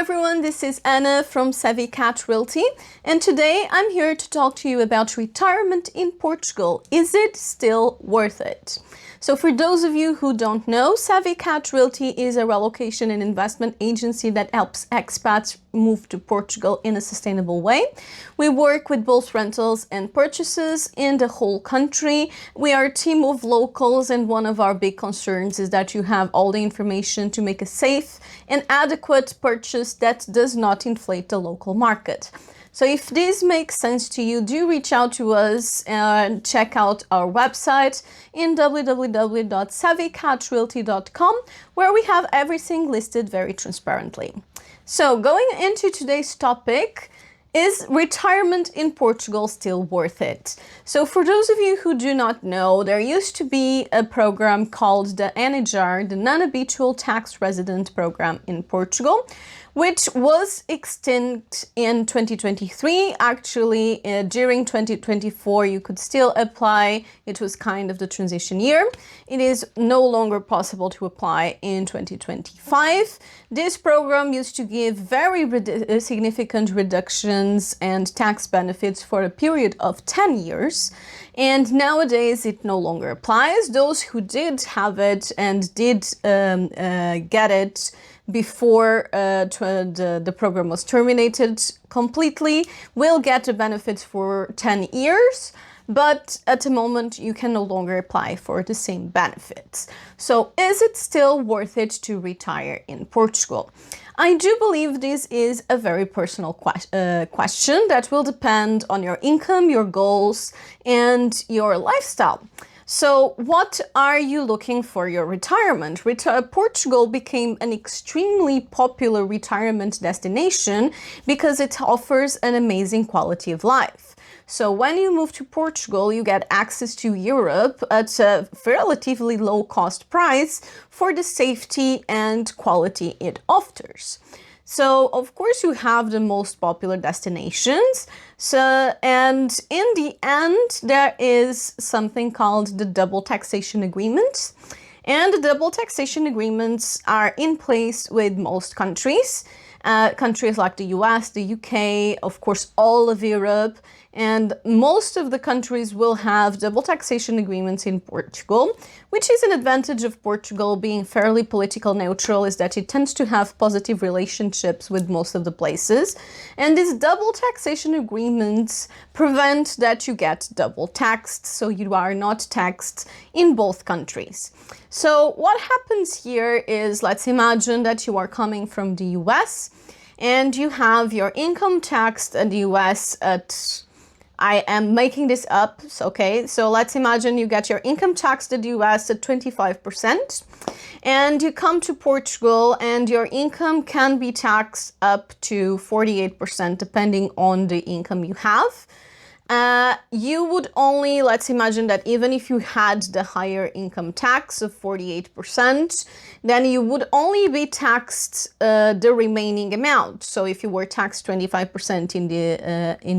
everyone, this is Anna from Savvy Cat Realty, and today I'm here to talk to you about retirement in Portugal. Is it still worth it? So for those of you who don't know, Savvy Cat Realty is a relocation and investment agency that helps expats move to Portugal in a sustainable way. We work with both rentals and purchases in the whole country. We are a team of locals, and one of our big concerns is that you have all the information to make a safe and adequate purchase that does not inflate the local market. So if this makes sense to you, do reach out to us and check out our website in www.savvycatrealty.com, where we have everything listed very transparently. So going into today's topic, is retirement in Portugal still worth it? So for those of you who do not know, there used to be a program called the NHR, the Non-Habitual Tax Resident Program in Portugal, which was extinct in 2023. Actually, during 2024, you could still apply. It was kind of the transition year. It is no longer possible to apply in 2025. This program used to give very significant reductions and tax benefits for a period of 10 years. And nowadays, it no longer applies. Those who did have it and did get it before the program was terminated completely will get the benefits for 10 years, but at the moment you can no longer apply for the same benefits. So is it still worth it to retire in Portugal? I do believe this is a very personal question that will depend on your income, your goals, and your lifestyle. So what are you looking for your retirement? Portugal became an extremely popular retirement destination because it offers an amazing quality of life. So when you move to Portugal, you get access to Europe at a relatively low cost price for the safety and quality it offers. So of course you have the most popular destinations. And in the end, there is something called the double taxation agreement. And the double taxation agreements are in place with most countries. Countries like the US, the UK, of course, all of Europe, and most of the countries will have double taxation agreements in Portugal, which is an advantage of Portugal being fairly political neutral, is that it tends to have positive relationships with most of the places. And these double taxation agreements prevent that you get double taxed, so you are not taxed in both countries. So what happens here is, let's imagine that you are coming from the US and you have your income taxed in the US at, I am making this up, okay? So let's imagine you get your income taxed in the US at 25%, and you come to Portugal and your income can be taxed up to 48% depending on the income you have. You would only, let's imagine that even if you had the higher income tax of 48%, then you would only be taxed the remaining amount. So if you were taxed 25% in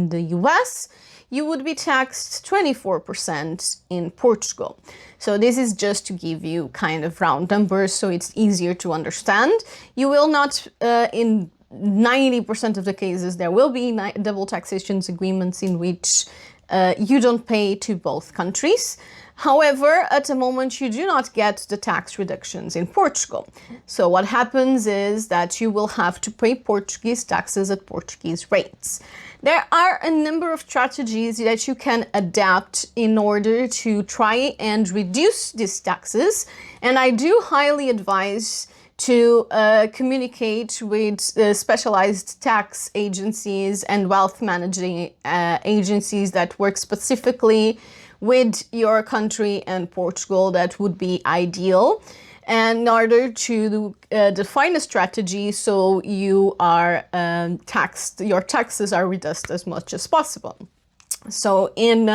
the US, you would be taxed 24% in Portugal. So this is just to give you kind of round numbers so it's easier to understand. You will not, in 90% of the cases, there will be double taxation agreements in which you don't pay to both countries. However, at the moment, you do not get the tax reductions in Portugal. So what happens is that you will have to pay Portuguese taxes at Portuguese rates. There are a number of strategies that you can adapt in order to try and reduce these taxes, and I do highly advise to communicate with specialized tax agencies and wealth managing agencies that work specifically with your country and Portugal. That would be ideal, and in order to define a strategy so you are taxed, your taxes are reduced as much as possible. So in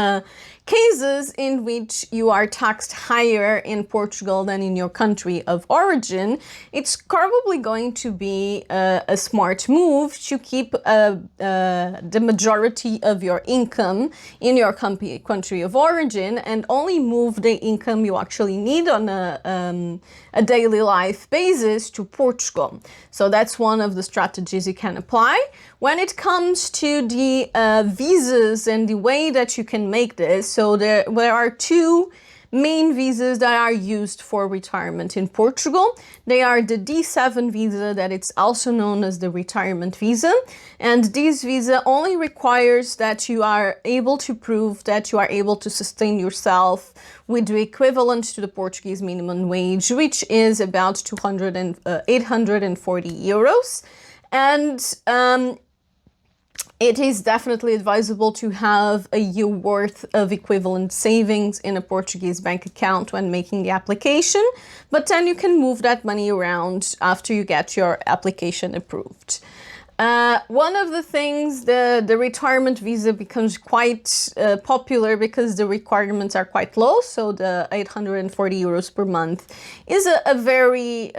cases in which you are taxed higher in Portugal than in your country of origin, it's probably going to be a smart move to keep the majority of your income in your country of origin and only move the income you actually need on a daily life basis to Portugal. So that's one of the strategies you can apply. When it comes to the visas and the way that you can make this, so there are two main visas that are used for retirement in Portugal. They are the D7 visa, that it's also known as the retirement visa. And this visa only requires that you are able to prove that you are able to sustain yourself with the equivalent to the Portuguese minimum wage, which is about 840 euros. And it is definitely advisable to have a year worth of equivalent savings in a Portuguese bank account when making the application, but then you can move that money around after you get your application approved. One of the things, the retirement visa becomes quite popular because the requirements are quite low. So the 840 euros per month is a very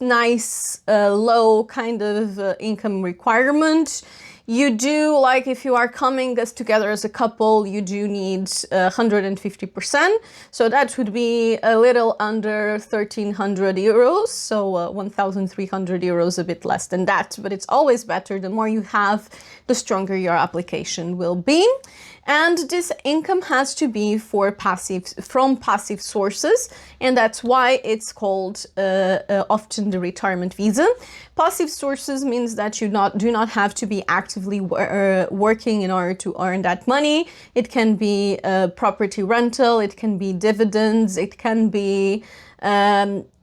nice, low kind of income requirement. You do, like if you are coming together as a couple, you do need 150%. So that would be a little under 1,300 euros. So 1,300 euros, a bit less than that. But it's always better. The more you have, the stronger your application will be. And this income has to be from passive sources, and that's why it's called often the retirement visa. Passive sources means that you do not have to be actively working in order to earn that money. It can be property rental, it can be dividends, it can be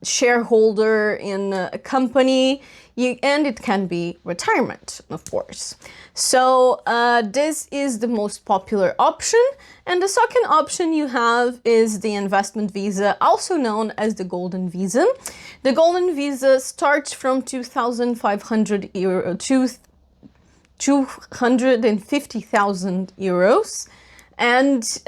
shareholder in a company, and it can be retirement, of course. So this is the most popular option. And the second option you have is the investment visa, also known as the golden visa. The golden visa starts from 2,500 euro to 250,000 euros. And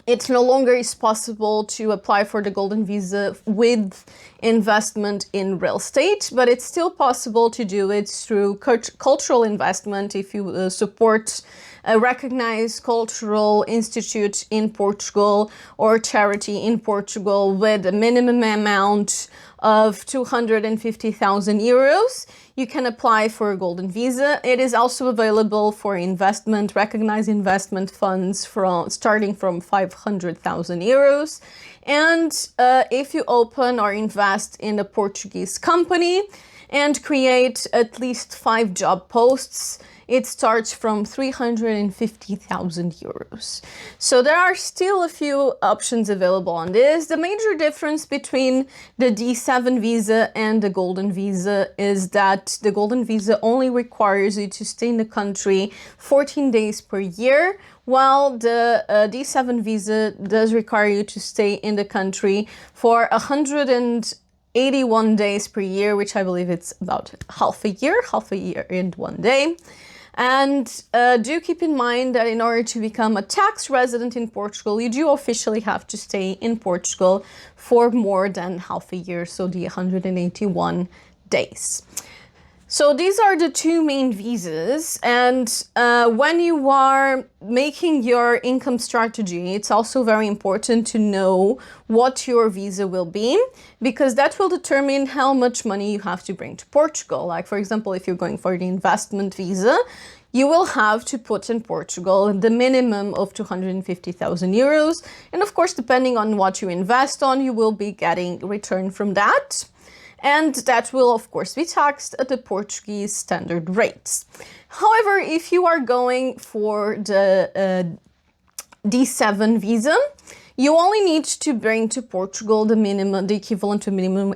it no longer is possible to apply for the golden visa with investment in real estate, but it's still possible to do it through cultural investment if you support a recognized cultural institute in Portugal or charity in Portugal with a minimum amount of 250,000 euros. You can apply for a golden visa. It is also available for investment, recognized investment funds starting from 500,000 euros. And if you open or invest in a Portuguese company and create at least 5 job posts, it starts from 350,000 euros. So there are still a few options available on this. The major difference between the D7 visa and the golden visa is that the golden visa only requires you to stay in the country 14 days per year, while the D7 visa does require you to stay in the country for 181 days per year, which I believe it's about half a year and 1 day. And do keep in mind that in order to become a tax resident in Portugal, you do officially have to stay in Portugal for more than half a year, so the 181 days. So these are the two main visas, and when you are making your income strategy, it's also very important to know what your visa will be, because that will determine how much money you have to bring to Portugal. Like, for example, if you're going for the investment visa, you will have to put in Portugal the minimum of 250,000 euros. And of course, depending on what you invest on, you will be getting return from that. And that will, of course, be taxed at the Portuguese standard rates. However, if you are going for the D7 visa, you only need to bring to Portugal the equivalent to minimum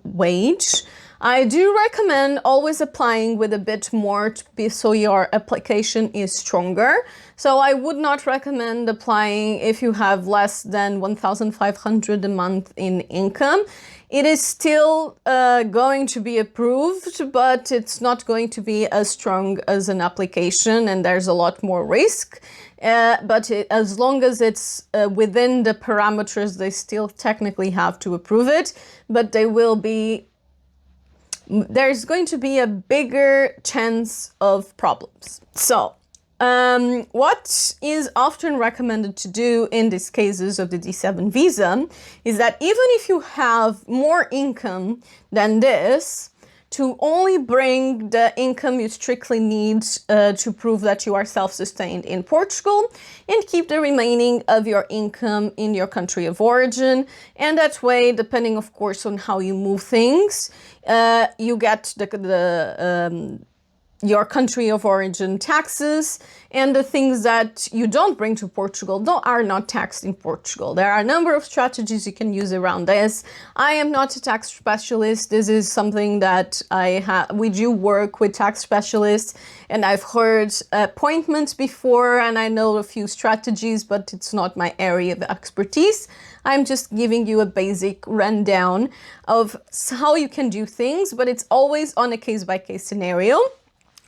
wage. I do recommend always applying with a bit more so your application is stronger. So I would not recommend applying if you have less than 1,500 a month in income. It is still going to be approved, but it's not going to be as strong as an application, and there's a lot more risk As long as it's within the parameters, they still technically have to approve it, but there's going to be a bigger chance of problems. So what is often recommended to do in these cases of the D7 visa is that even if you have more income than this, to only bring the income you strictly need to prove that you are self-sustained in Portugal, and keep the remaining of your income in your country of origin. And that way, depending of course on how you move things, you get your country of origin taxes, and the things that you don't bring to Portugal are not taxed in Portugal. There are a number of strategies you can use around this. I am not a tax specialist. This is something that we do work with tax specialists, and I've heard appointments before, and I know a few strategies, but it's not my area of expertise. I'm just giving you a basic rundown of how you can do things, but it's always on a case-by-case scenario.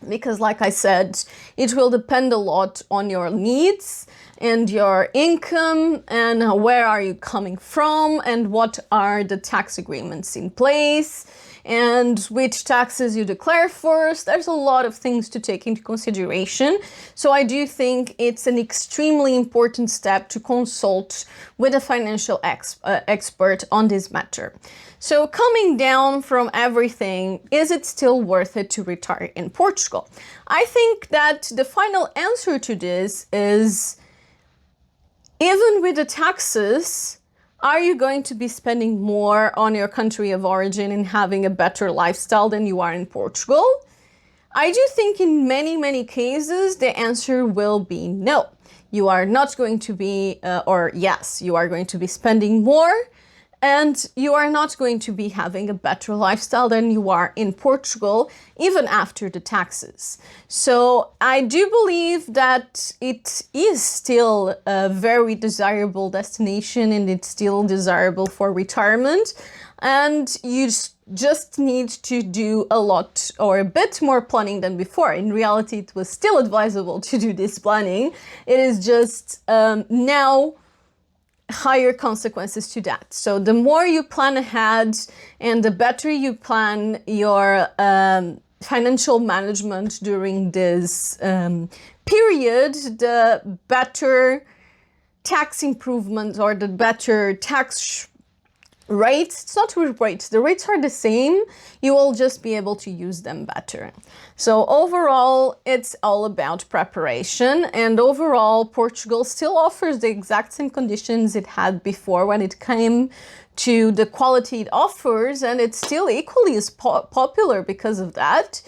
Because like I said, it will depend a lot on your needs and your income and where are you coming from and what are the tax agreements in place and which taxes you declare first. There's a lot of things to take into consideration. So I do think it's an extremely important step to consult with a financial expert on this matter. So coming down from everything, is it still worth it to retire in Portugal? I think that the final answer to this is, even with the taxes, are you going to be spending more on your country of origin and having a better lifestyle than you are in Portugal? I do think in many, many cases, the answer will be no. You are not going to be, or yes, you are going to be spending more, and you are not going to be having a better lifestyle than you are in Portugal, even after the taxes. So I do believe that it is still a very desirable destination, and it's still desirable for retirement. And you just need to do a lot or a bit more planning than before. In reality, it was still advisable to do this planning. It is just now higher consequences to that. So the more you plan ahead and the better you plan your financial management during this period, the better tax improvements or the better tax rates. It's not rates, the rates are the same, you will just be able to use them better. So overall, it's all about preparation, and overall, Portugal still offers the exact same conditions it had before when it came to the quality it offers, and it's still equally as popular because of that.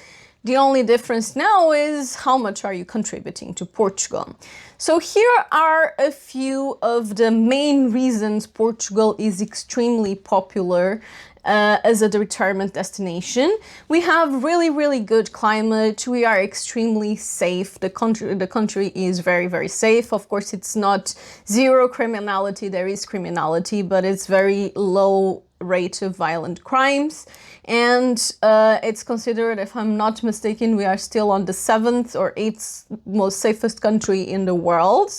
The only difference now is how much are you contributing to Portugal. So here are a few of the main reasons Portugal is extremely popular as a retirement destination. We have really, really good climate. We are extremely safe. The country is very, very safe. Of course, it's not zero criminality. There is criminality, but it's very low rate of violent crimes. And it's considered, if I'm not mistaken, we are still on the 7th or 8th most safest country in the world.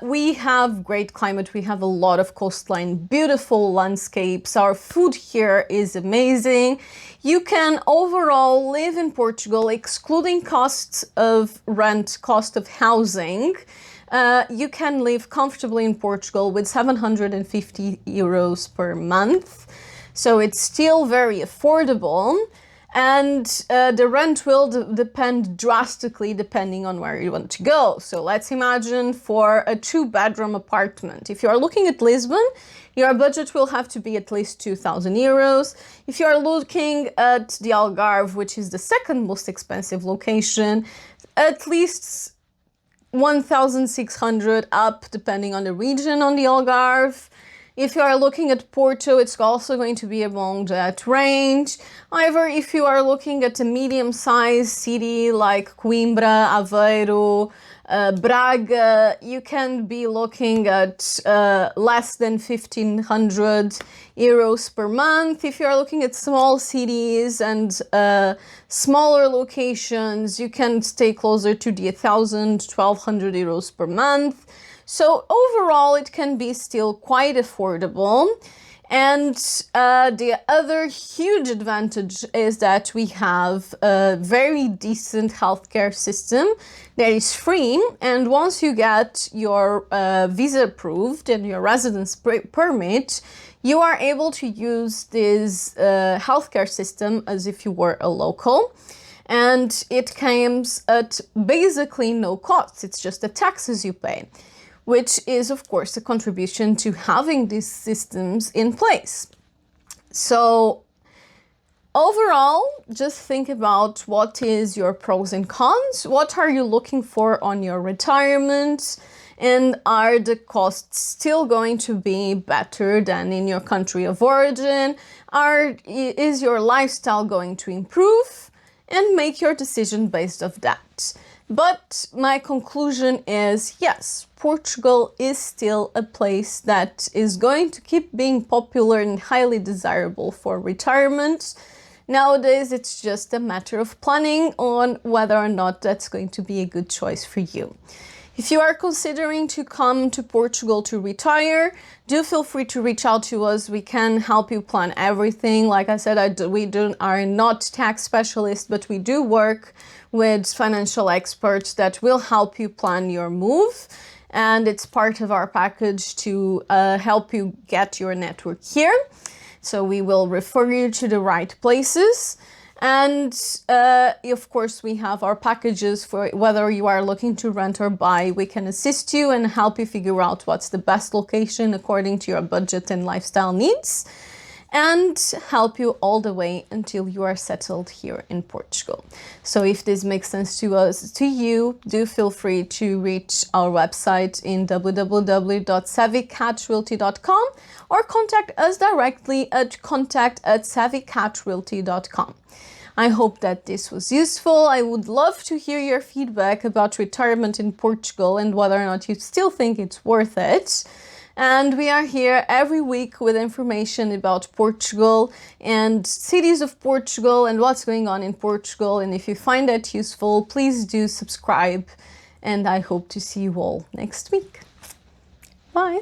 We have great climate, we have a lot of coastline, beautiful landscapes, our food here is amazing. You can overall live in Portugal, excluding costs of rent, cost of housing. You can live comfortably in Portugal with 750 euros per month. So it's still very affordable, and the rent will depend drastically depending on where you want to go. So let's imagine for a 2-bedroom apartment. If you are looking at Lisbon, your budget will have to be at least 2,000 euros. If you are looking at the Algarve, which is the second most expensive location, at least 1,600 up, depending on the region on the Algarve. If you are looking at Porto, it's also going to be around that range. However, if you are looking at a medium-sized city like Coimbra, Aveiro, Braga, you can be looking at less than 1,500 euros per month. If you're looking at small cities and smaller locations, you can stay closer to the 1,000, 1,200 euros per month. So overall, it can be still quite affordable. And the other huge advantage is that we have a very decent healthcare system that is free. And once you get your visa approved and your residence permit, you are able to use this healthcare system as if you were a local. And it comes at basically no cost. It's just the taxes you pay, which is, of course, a contribution to having these systems in place. So overall, just think about what is your pros and cons, what are you looking for on your retirement, and are the costs still going to be better than in your country of origin? Is your lifestyle going to improve? And make your decision based off that. But my conclusion is, yes, Portugal is still a place that is going to keep being popular and highly desirable for retirement. Nowadays, it's just a matter of planning on whether or not that's going to be a good choice for you. If you are considering to come to Portugal to retire, do feel free to reach out to us. We can help you plan everything. Like I said, are not tax specialists, but we do work with financial experts that will help you plan your move. And it's part of our package to help you get your network here. So we will refer you to the right places. And of course, we have our packages for whether you are looking to rent or buy. We can assist you and help you figure out what's the best location according to your budget and lifestyle needs, and help you all the way until you are settled here in Portugal. So if this makes sense to you, do feel free to reach our website in www.savvycatrealty.com or contact us directly at contact@savvycatrealty.com. I hope that this was useful. I would love to hear your feedback about retirement in Portugal and whether or not you still think it's worth it. And we are here every week with information about Portugal and cities of Portugal and what's going on in Portugal. And if you find that useful, please do subscribe. And I hope to see you all next week. Bye.